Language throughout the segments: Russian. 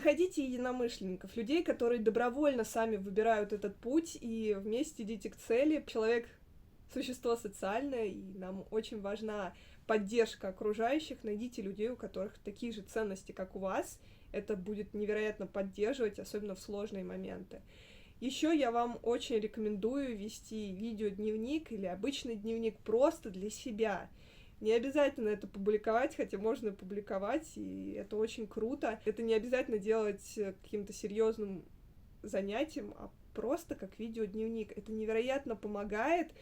Находите единомышленников, людей, которые добровольно сами выбирают этот путь, и вместе идите к цели. Человек — существо социальное, и нам очень важна поддержка окружающих. Найдите людей, у которых такие же ценности, как у вас. Это будет невероятно поддерживать, особенно в сложные моменты. Еще я вам очень рекомендую вести видеодневник или обычный дневник просто для себя. Не обязательно это публиковать, хотя можно публиковать, и это очень круто. Это не обязательно делать каким-то серьезным занятием, а просто как видеодневник. Это невероятно помогает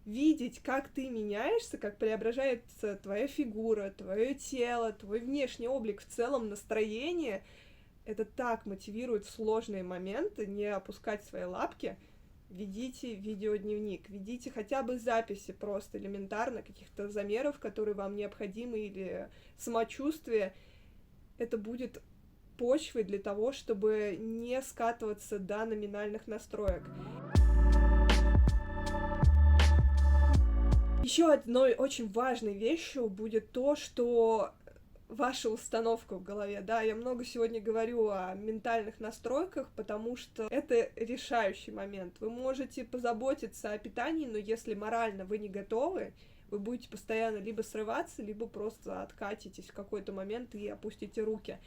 видеть, как ты меняешься, как преображается твоя фигура, твое тело, твой внешний облик, в целом настроение. Это так мотивирует в сложные моменты не опускать свои лапки. Ведите видеодневник, ведите хотя бы записи просто элементарно, каких-то замеров, которые вам необходимы, или самочувствие. Это будет почвой для того, чтобы не скатываться до номинальных настроек. Еще одной очень важной вещью будет то, что ваша установка в голове, да, я много сегодня говорю о ментальных настройках, потому что это решающий момент. Вы можете позаботиться о питании, но если морально вы не готовы, вы будете постоянно либо срываться, либо просто откатитесь в какой-то момент и опустите руки.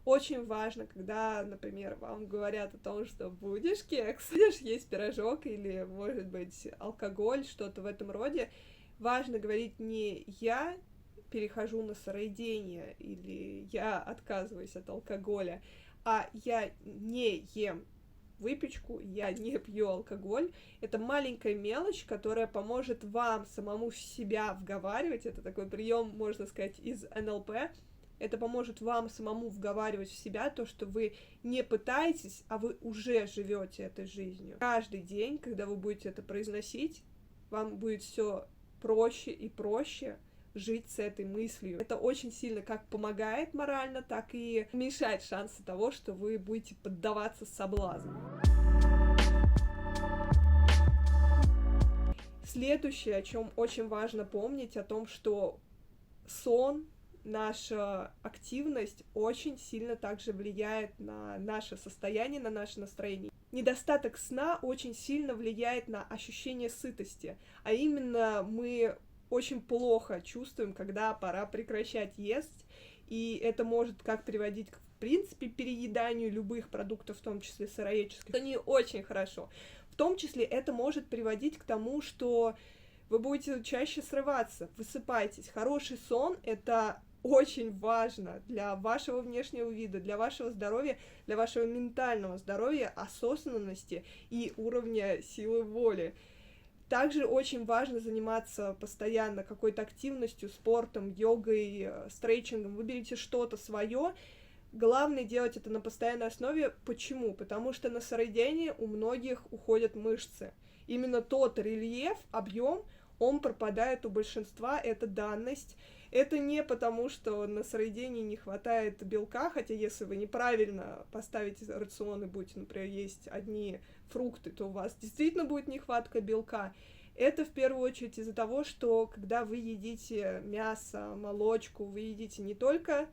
Очень важно, когда, например, вам говорят о том, что будешь кекс, будешь есть пирожок или, может быть, алкоголь, что-то в этом роде, важно говорить не «я перехожу на сыроедение» или «я отказываюсь от алкоголя», а «я не ем выпечку, я не пью алкоголь». Это маленькая мелочь, которая поможет вам самому себя вговаривать. Это такой прием, можно сказать, из НЛП. Это поможет вам самому вговаривать в себя то, что вы не пытаетесь, а вы уже живете этой жизнью. Каждый день, когда вы будете это произносить, вам будет все проще и проще жить с этой мыслью. Это очень сильно как помогает морально, так и уменьшает шансы того, что вы будете поддаваться соблазну. Следующее, о чем очень важно помнить, о том, что сон, наша активность очень сильно также влияет на наше состояние, на наше настроение. Недостаток сна очень сильно влияет на ощущение сытости, а именно мы очень плохо чувствуем, когда пора прекращать есть, и это может как приводить к, в принципе, перееданию любых продуктов, в том числе сыроедческих. Это не очень хорошо. В том числе это может приводить к тому, что вы будете чаще срываться, высыпайтесь. Хороший сон — это очень важно для вашего внешнего вида, для вашего здоровья, для вашего ментального здоровья, осознанности и уровня силы воли. Также очень важно заниматься постоянно какой-то активностью, спортом, йогой, стретчингом. Выберите что-то свое. Главное делать это на постоянной основе. Почему? Потому что на сыроедении у многих уходят мышцы. Именно тот рельеф, объем, он пропадает у большинства, это данность. Это не потому, что на сыроедении не хватает белка, хотя если вы неправильно поставите рацион и будете, например, есть одни фрукты, то у вас действительно будет нехватка белка. Это в первую очередь из-за того, что когда вы едите мясо, молочку, вы едите не только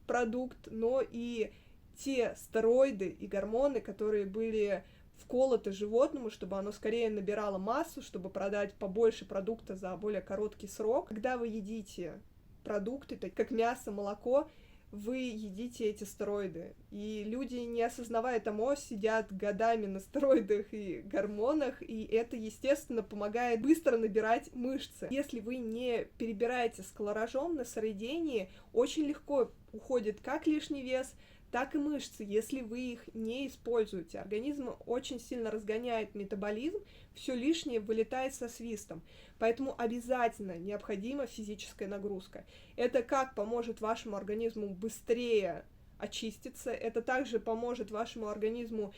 продукт, но и те стероиды и гормоны, которые были вколоты животному, чтобы оно скорее набирало массу, чтобы продать побольше продукта за более короткий срок. Когда вы едите продукты, так как мясо, молоко, вы едите эти стероиды. И люди, не осознавая того, сидят годами на стероидах и гормонах, и это, естественно, помогает быстро набирать мышцы. Если вы не перебираете скалоражом на сыроедении, очень легко уходит как лишний вес, так и мышцы, если вы их не используете. Организм очень сильно разгоняет метаболизм, все лишнее вылетает со свистом. Поэтому обязательно необходима физическая нагрузка. Это как поможет вашему организму быстрее очиститься, это также поможет вашему организму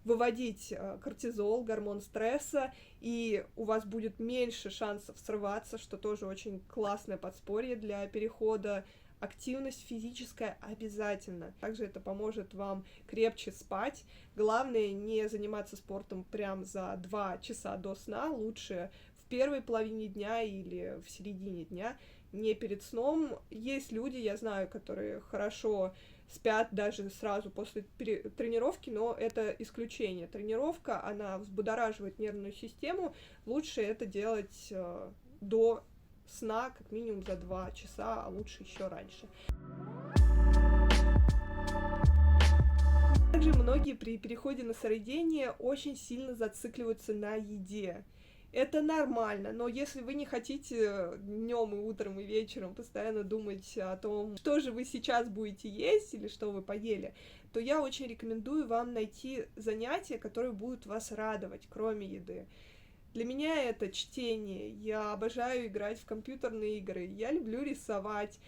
выводить кортизол, гормон стресса, и у вас будет меньше шансов срываться, что тоже очень классное подспорье для перехода. Активность физическая обязательно. Также это поможет вам крепче спать. Главное не заниматься спортом прям за 2 часа до сна. Лучше в первой половине дня или в середине дня, не перед сном. Есть люди, я знаю, которые хорошо спят даже сразу после тренировки, но это исключение. Тренировка, она взбудораживает нервную систему, лучше это делать до сна, как минимум за 2 часа, а лучше еще раньше. Также многие при переходе на сыроедение очень сильно зацикливаются на еде. Это нормально, но если вы не хотите днем и утром и вечером постоянно думать о том, что же вы сейчас будете есть или что вы поели, то я очень рекомендую вам найти занятия, которые будут вас радовать, кроме еды. Для меня это чтение, я обожаю играть в компьютерные игры, я люблю рисовать,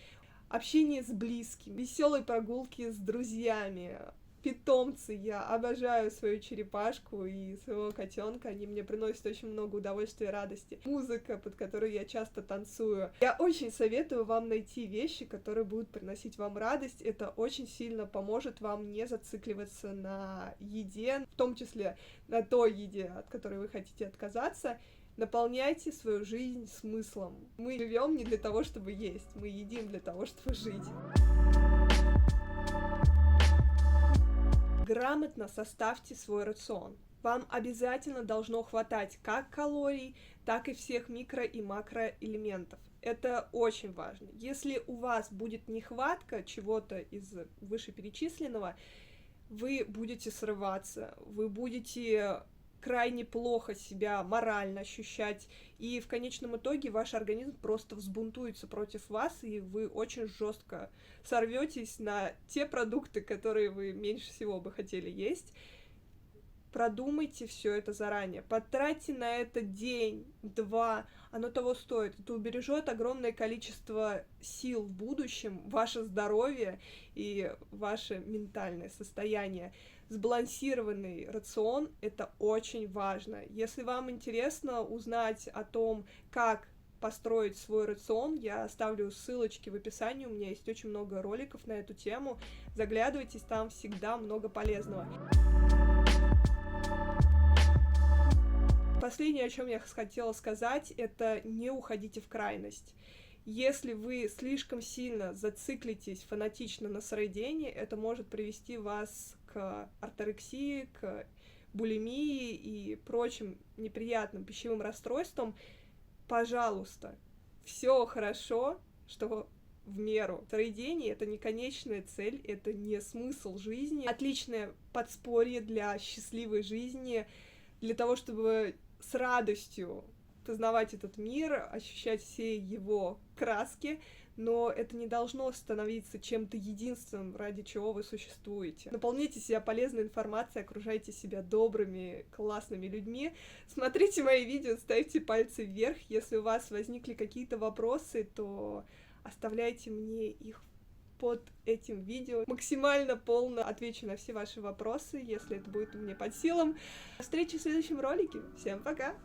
общение с близкими, веселые прогулки с друзьями, питомцы. Я обожаю свою черепашку и своего котенка, они мне приносят очень много удовольствия и радости. Музыка, под которую я часто танцую. Я очень советую вам найти вещи, которые будут приносить вам радость. Это очень сильно поможет вам не зацикливаться на еде, в том числе на той еде, от которой вы хотите отказаться. Наполняйте свою жизнь смыслом. Мы живем не для того, чтобы есть, мы едим для того, чтобы жить. Грамотно составьте свой рацион. Вам обязательно должно хватать как калорий, так и всех микро- и макроэлементов. Это очень важно. Если у вас будет нехватка чего-то из вышеперечисленного, вы будете срываться, вы будете крайне плохо себя морально ощущать, и в конечном итоге ваш организм просто взбунтуется против вас, и вы очень жестко сорветесь на те продукты, которые вы меньше всего бы хотели есть. Продумайте все это заранее, потратьте на это день-два, оно того стоит. Это убережет огромное количество сил в будущем, ваше здоровье и ваше ментальное состояние. Сбалансированный рацион — это очень важно. Если вам интересно узнать о том, как построить свой рацион, я оставлю ссылочки в описании, у меня есть очень много роликов на эту тему. Заглядывайтесь, там всегда много полезного. Последнее, о чем я хотела сказать, это не уходите в крайность. Если вы слишком сильно зациклитесь фанатично на сыроедении, это может привести вас к орторексии, к булимии и прочим неприятным пищевым расстройствам. Пожалуйста, все хорошо, что в меру. Сыроедение — это не конечная цель, это не смысл жизни. Отличное подспорье для счастливой жизни, для того, чтобы с радостью познавать этот мир, ощущать все его краски, но это не должно становиться чем-то единственным, ради чего вы существуете. Наполните себя полезной информацией, окружайте себя добрыми, классными людьми. Смотрите мои видео, ставьте пальцы вверх. Если у вас возникли какие-то вопросы, то оставляйте мне их под этим видео. Максимально полно отвечу на все ваши вопросы, если это будет мне под силам. До встречи в следующем ролике. Всем пока!